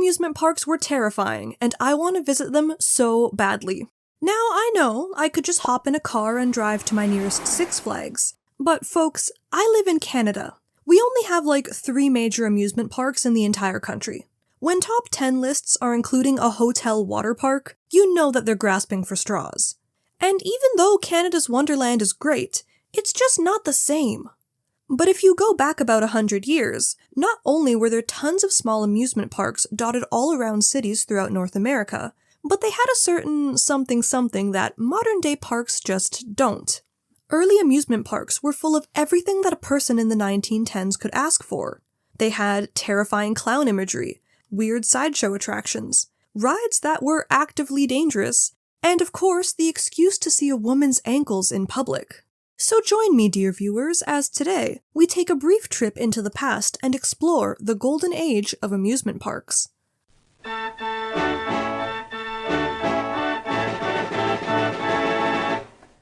amusement parks were terrifying, and I want to visit them so badly. Now, I know I could just hop in a car and drive to my nearest Six Flags, but folks, I live in Canada. We only have like 3 major amusement parks in the entire country. When top 10 lists are including a hotel water park, you know that they're grasping for straws. And even though Canada's Wonderland is great, it's just not the same. But if you go back about 100 years, not only were there tons of small amusement parks dotted all around cities throughout North America, but they had a certain something that modern-day parks just don't. Early amusement parks were full of everything that a person in the 1910s could ask for. They had terrifying clown imagery, weird sideshow attractions, rides that were actively dangerous, and of course the excuse to see a woman's ankles in public. So join me, dear viewers, as today we take a brief trip into the past and explore the golden age of amusement parks.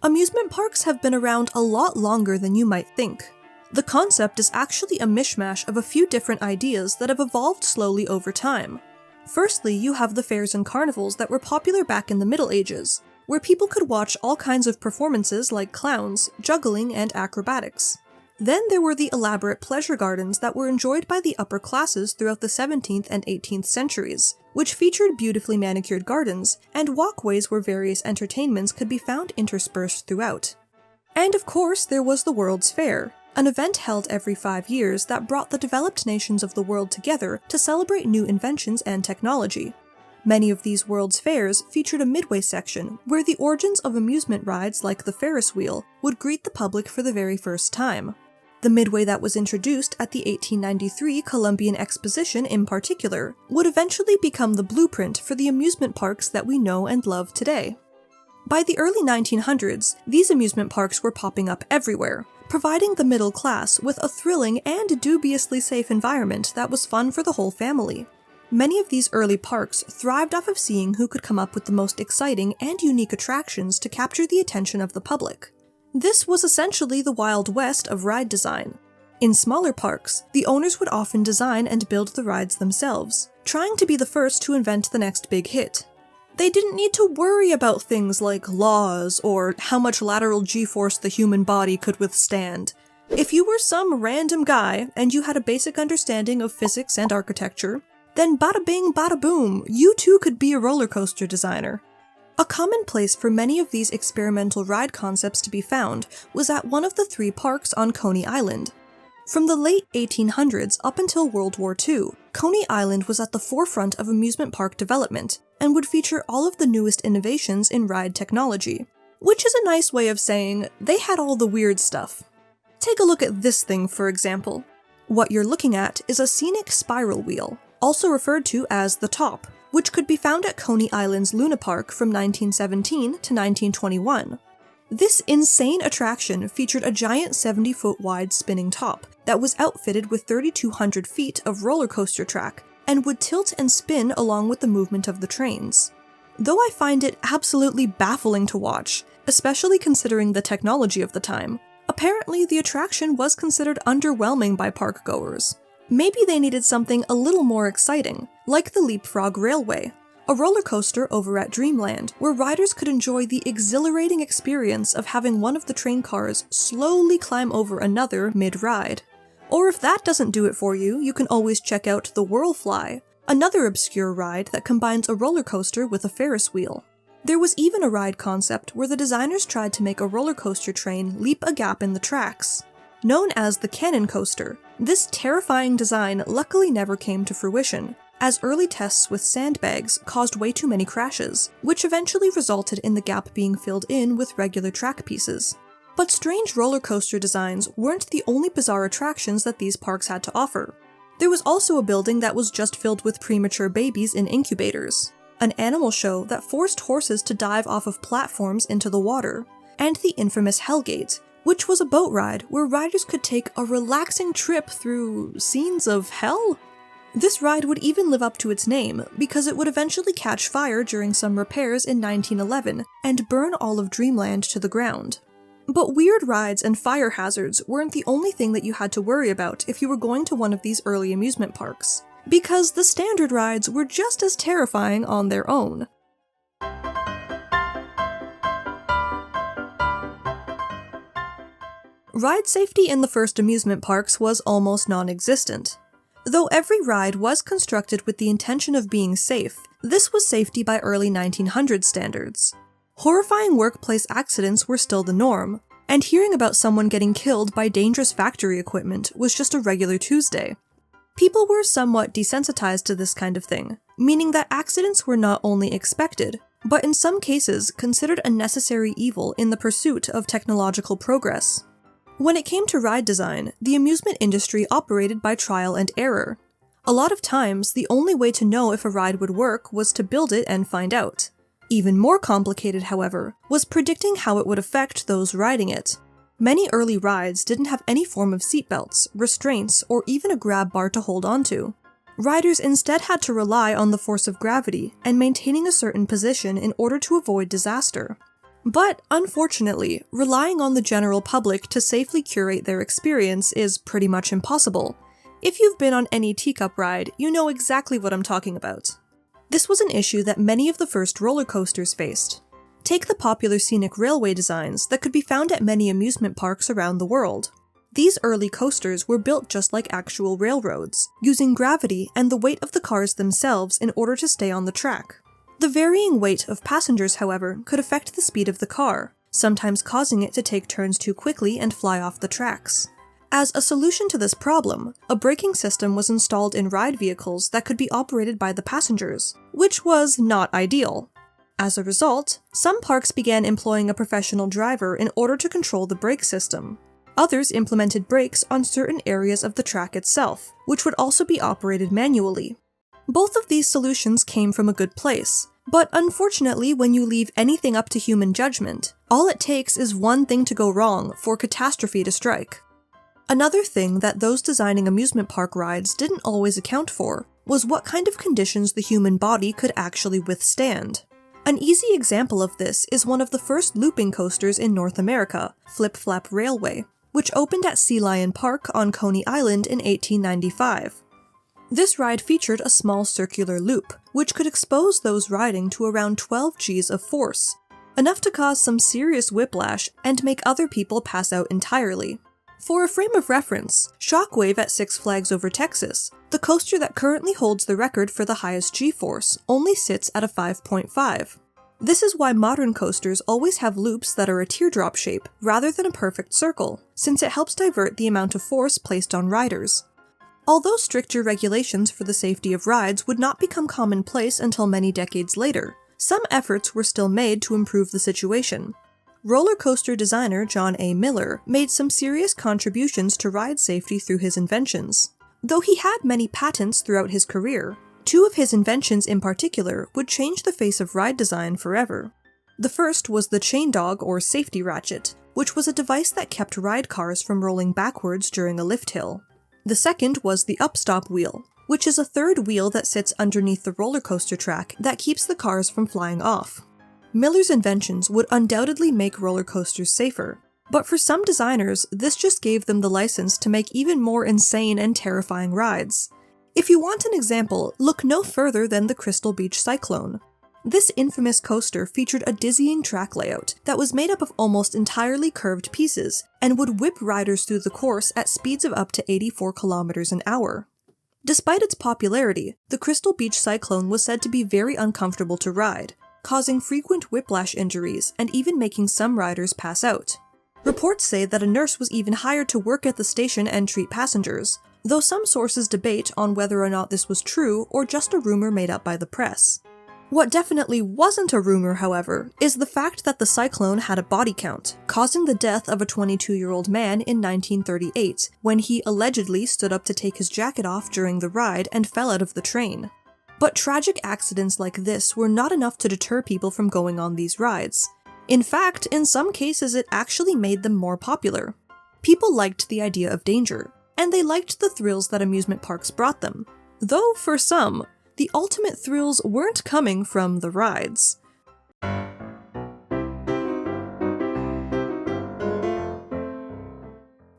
Amusement parks have been around a lot longer than you might think. The concept is actually a mishmash of a few different ideas that have evolved slowly over time. Firstly, you have the fairs and carnivals that were popular back in the Middle Ages, where people could watch all kinds of performances like clowns, juggling, and acrobatics. Then there were the elaborate pleasure gardens that were enjoyed by the upper classes throughout the 17th and 18th centuries, which featured beautifully manicured gardens and walkways where various entertainments could be found interspersed throughout. And of course, there was the World's Fair, an event held every 5 years that brought the developed nations of the world together to celebrate new inventions and technology. Many of these World's Fairs featured a midway section where the origins of amusement rides like the Ferris wheel would greet the public for the very first time. The midway that was introduced at the 1893 Columbian Exposition in particular would eventually become the blueprint for the amusement parks that we know and love today. By the early 1900s, these amusement parks were popping up everywhere, providing the middle class with a thrilling and dubiously safe environment that was fun for the whole family. Many of these early parks thrived off of seeing who could come up with the most exciting and unique attractions to capture the attention of the public. This was essentially the Wild West of ride design. In smaller parks, the owners would often design and build the rides themselves, trying to be the first to invent the next big hit. They didn't need to worry about things like laws or how much lateral G-force the human body could withstand. If you were some random guy and you had a basic understanding of physics and architecture, then bada bing bada boom, you too could be a roller coaster designer. A common place for many of these experimental ride concepts to be found was at one of the 3 parks on Coney Island. From the late 1800s up until World War II, Coney Island was at the forefront of amusement park development and would feature all of the newest innovations in ride technology, which is a nice way of saying they had all the weird stuff. Take a look at this thing, for example. What you're looking at is a scenic spiral wheel, also referred to as the Top, which could be found at Coney Island's Luna Park from 1917 to 1921. This insane attraction featured a giant 70-foot wide spinning top that was outfitted with 3,200 feet of roller coaster track and would tilt and spin along with the movement of the trains. Though I find it absolutely baffling to watch, especially considering the technology of the time, apparently the attraction was considered underwhelming by park goers. Maybe they needed something a little more exciting, like the Leapfrog Railway, a roller coaster over at Dreamland, where riders could enjoy the exhilarating experience of having one of the train cars slowly climb over another mid-ride. Or if that doesn't do it for you, you can always check out the Whirlfly, another obscure ride that combines a roller coaster with a Ferris wheel. There was even a ride concept where the designers tried to make a roller coaster train leap a gap in the tracks. Known as the Cannon Coaster, this terrifying design luckily never came to fruition, as early tests with sandbags caused way too many crashes, which eventually resulted in the gap being filled in with regular track pieces. But strange roller coaster designs weren't the only bizarre attractions that these parks had to offer. There was also a building that was just filled with premature babies in incubators, an animal show that forced horses to dive off of platforms into the water, and the infamous Hellgate, which was a boat ride where riders could take a relaxing trip through scenes of hell? This ride would even live up to its name, because it would eventually catch fire during some repairs in 1911 and burn all of Dreamland to the ground. But weird rides and fire hazards weren't the only thing that you had to worry about if you were going to one of these early amusement parks. because the standard rides were just as terrifying on their own. Ride safety in the first amusement parks was almost non-existent. Though every ride was constructed with the intention of being safe, this was safety by early 1900s standards. Horrifying workplace accidents were still the norm, and hearing about someone getting killed by dangerous factory equipment was just a regular Tuesday. People were somewhat desensitized to this kind of thing, meaning that accidents were not only expected, but in some cases considered a necessary evil in the pursuit of technological progress. When it came to ride design, the amusement industry operated by trial and error. A lot of times, the only way to know if a ride would work was to build it and find out. Even more complicated, however, was predicting how it would affect those riding it. Many early rides didn't have any form of seatbelts, restraints, or even a grab bar to hold onto. Riders instead had to rely on the force of gravity and maintaining a certain position in order to avoid disaster. But, unfortunately, relying on the general public to safely curate their experience is pretty much impossible. If you've been on any teacup ride, you know exactly what I'm talking about. This was an issue that many of the first roller coasters faced. Take the popular scenic railway designs that could be found at many amusement parks around the world. These early coasters were built just like actual railroads, using gravity and the weight of the cars themselves in order to stay on the track. The varying weight of passengers, however, could affect the speed of the car, sometimes causing it to take turns too quickly and fly off the tracks. As a solution to this problem, a braking system was installed in ride vehicles that could be operated by the passengers, which was not ideal. As a result, some parks began employing a professional driver in order to control the brake system. Others implemented brakes on certain areas of the track itself, which would also be operated manually. Both of these solutions came from a good place, but unfortunately when you leave anything up to human judgment, all it takes is one thing to go wrong for catastrophe to strike. Another thing that those designing amusement park rides didn't always account for was what kind of conditions the human body could actually withstand. An easy example of this is one of the first looping coasters in North America, Flip Flap Railway, which opened at Sea Lion Park on Coney Island in 1895. This ride featured a small circular loop, which could expose those riding to around 12 Gs of force, enough to cause some serious whiplash and make other people pass out entirely. For a frame of reference, Shockwave at Six Flags Over Texas, the coaster that currently holds the record for the highest G-force, only sits at a 5.5. This is why modern coasters always have loops that are a teardrop shape rather than a perfect circle, since it helps divert the amount of force placed on riders. Although stricter regulations for the safety of rides would not become commonplace until many decades later, some efforts were still made to improve the situation. Roller coaster designer John A. Miller made some serious contributions to ride safety through his inventions. Though he had many patents throughout his career, two of his inventions in particular would change the face of ride design forever. The first was the chain dog or safety ratchet, which was a device that kept ride cars from rolling backwards during a lift hill. The second was the upstop wheel, which is a third wheel that sits underneath the roller coaster track that keeps the cars from flying off. Miller's inventions would undoubtedly make roller coasters safer, but for some designers, this just gave them the license to make even more insane and terrifying rides. If you want an example, look no further than the Crystal Beach Cyclone. This infamous coaster featured a dizzying track layout that was made up of almost entirely curved pieces and would whip riders through the course at speeds of up to 84 kilometers an hour. Despite its popularity, the Crystal Beach Cyclone was said to be very uncomfortable to ride, causing frequent whiplash injuries and even making some riders pass out. Reports say that a nurse was even hired to work at the station and treat passengers, though some sources debate on whether or not this was true or just a rumor made up by the press. What definitely wasn't a rumor, however, is the fact that the Cyclone had a body count, causing the death of a 22-year-old man in 1938 when he allegedly stood up to take his jacket off during the ride and fell out of the train. But tragic accidents like this were not enough to deter people from going on these rides. In fact, in some cases it actually made them more popular. People liked the idea of danger, and they liked the thrills that amusement parks brought them. Though, for some, the ultimate thrills weren't coming from the rides.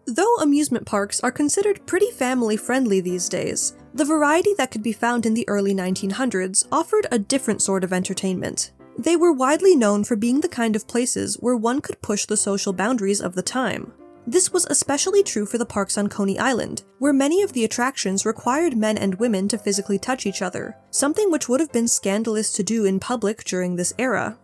Though amusement parks are considered pretty family-friendly these days, The variety that could be found in the early 1900s offered a different sort of entertainment. They were widely known for being the kind of places where one could push the social boundaries of the time. This was especially true for the parks on Coney Island, where many of the attractions required men and women to physically touch each other, something which would have been scandalous to do in public during this era.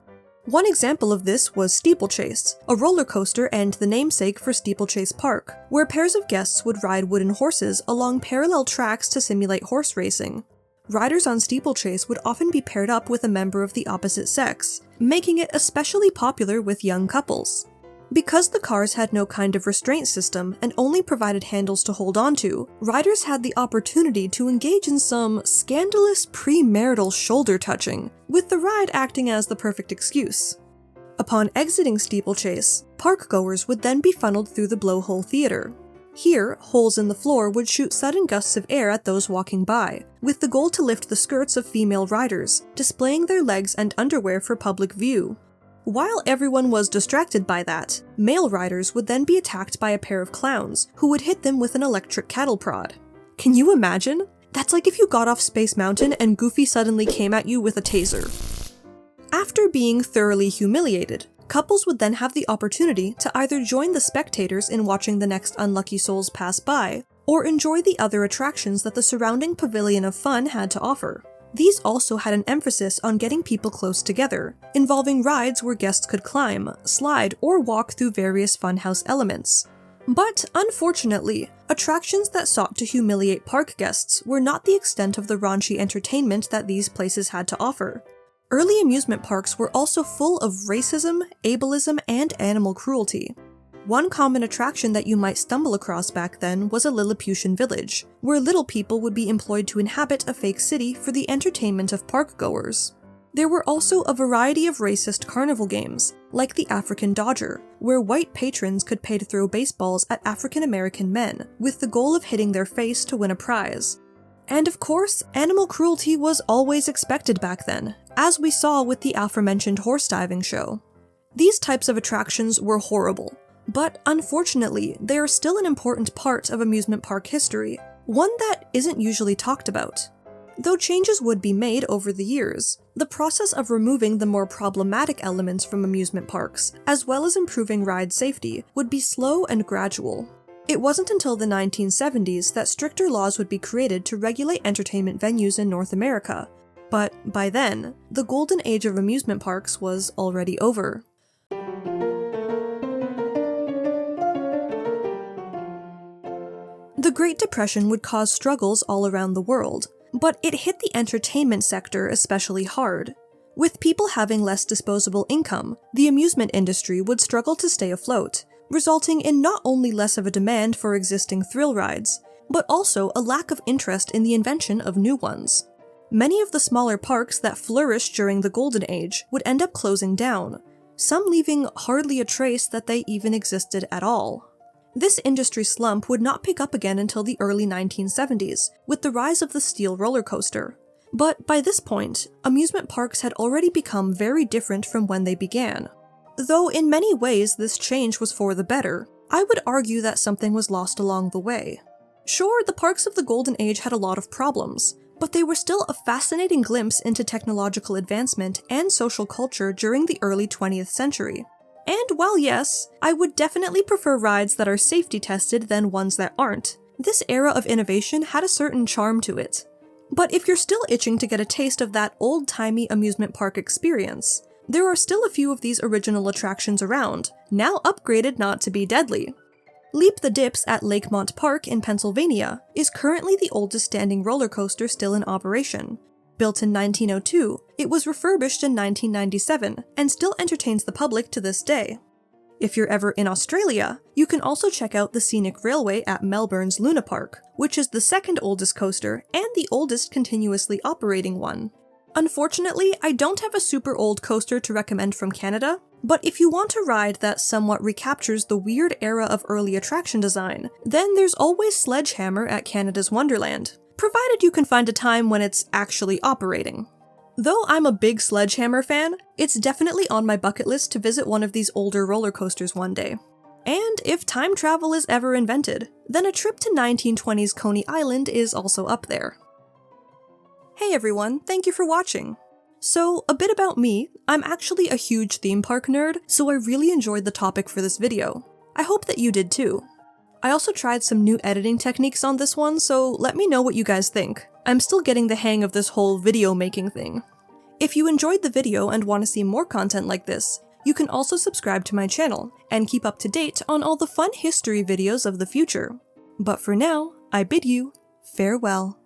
One example of this was Steeplechase, a roller coaster and the namesake for Steeplechase Park, where pairs of guests would ride wooden horses along parallel tracks to simulate horse racing. Riders on Steeplechase would often be paired up with a member of the opposite sex, making it especially popular with young couples. Because the cars had no kind of restraint system and only provided handles to hold onto, riders had the opportunity to engage in some scandalous premarital shoulder touching, with the ride acting as the perfect excuse. Upon exiting Steeplechase, park-goers would then be funneled through the blowhole theater. Here, holes in the floor would shoot sudden gusts of air at those walking by, with the goal to lift the skirts of female riders, displaying their legs and underwear for public view. While everyone was distracted by that, male riders would then be attacked by a pair of clowns, who would hit them with an electric cattle prod. Can you imagine? That's like if you got off Space Mountain and Goofy suddenly came at you with a taser. After being thoroughly humiliated, couples would then have the opportunity to either join the spectators in watching the next unlucky souls pass by, or enjoy the other attractions that the surrounding pavilion of fun had to offer. These also had an emphasis on getting people close together, involving rides where guests could climb, slide, or walk through various funhouse elements. But, unfortunately, attractions that sought to humiliate park guests were not the extent of the raunchy entertainment that these places had to offer. Early amusement parks were also full of racism, ableism, and animal cruelty. One common attraction that you might stumble across back then was a Lilliputian village, where little people would be employed to inhabit a fake city for the entertainment of park-goers. There were also a variety of racist carnival games, like the African Dodger, where white patrons could pay to throw baseballs at African-American men, with the goal of hitting their face to win a prize. And of course, animal cruelty was always expected back then, as we saw with the aforementioned horse diving show. These types of attractions were horrible. But unfortunately, they are still an important part of amusement park history, one that isn't usually talked about. Though changes would be made over the years, the process of removing the more problematic elements from amusement parks, as well as improving ride safety, would be slow and gradual. It wasn't until the 1970s that stricter laws would be created to regulate entertainment venues in North America, but by then, the golden age of amusement parks was already over. The Great Depression would cause struggles all around the world, but it hit the entertainment sector especially hard. With people having less disposable income, the amusement industry would struggle to stay afloat, resulting in not only less of a demand for existing thrill rides, but also a lack of interest in the invention of new ones. Many of the smaller parks that flourished during the Golden Age would end up closing down, some leaving hardly a trace that they even existed at all. This industry slump would not pick up again until the early 1970s, with the rise of the steel roller coaster. But by this point, amusement parks had already become very different from when they began. Though in many ways this change was for the better, I would argue that something was lost along the way. Sure, the parks of the Golden Age had a lot of problems, but they were still a fascinating glimpse into technological advancement and social culture during the early 20th century. And while yes, I would definitely prefer rides that are safety tested than ones that aren't, this era of innovation had a certain charm to it. But if you're still itching to get a taste of that old-timey amusement park experience, there are still a few of these original attractions around, now upgraded not to be deadly. Leap the Dips at Lakemont Park in Pennsylvania is currently the oldest standing roller coaster still in operation. Built in 1902, it was refurbished in 1997 and still entertains the public to this day. If you're ever in Australia, you can also check out the Scenic Railway at Melbourne's Luna Park, which is the second oldest coaster and the oldest continuously operating one. Unfortunately, I don't have a super old coaster to recommend from Canada, but if you want a ride that somewhat recaptures the weird era of early attraction design, then there's always Sledgehammer at Canada's Wonderland, provided you can find a time when it's actually operating. Though I'm a big Sledgehammer fan, it's definitely on my bucket list to visit one of these older roller coasters one day. And if time travel is ever invented, then a trip to 1920s Coney Island is also up there. Hey everyone, thank you for watching! So, a bit about me, I'm actually a huge theme park nerd, so I really enjoyed the topic for this video. I hope that you did too. I also tried some new editing techniques on this one, so let me know what you guys think. I'm still getting the hang of this whole video making thing. If you enjoyed the video and want to see more content like this, you can also subscribe to my channel, and keep up to date on all the fun history videos of the future. But for now, I bid you farewell.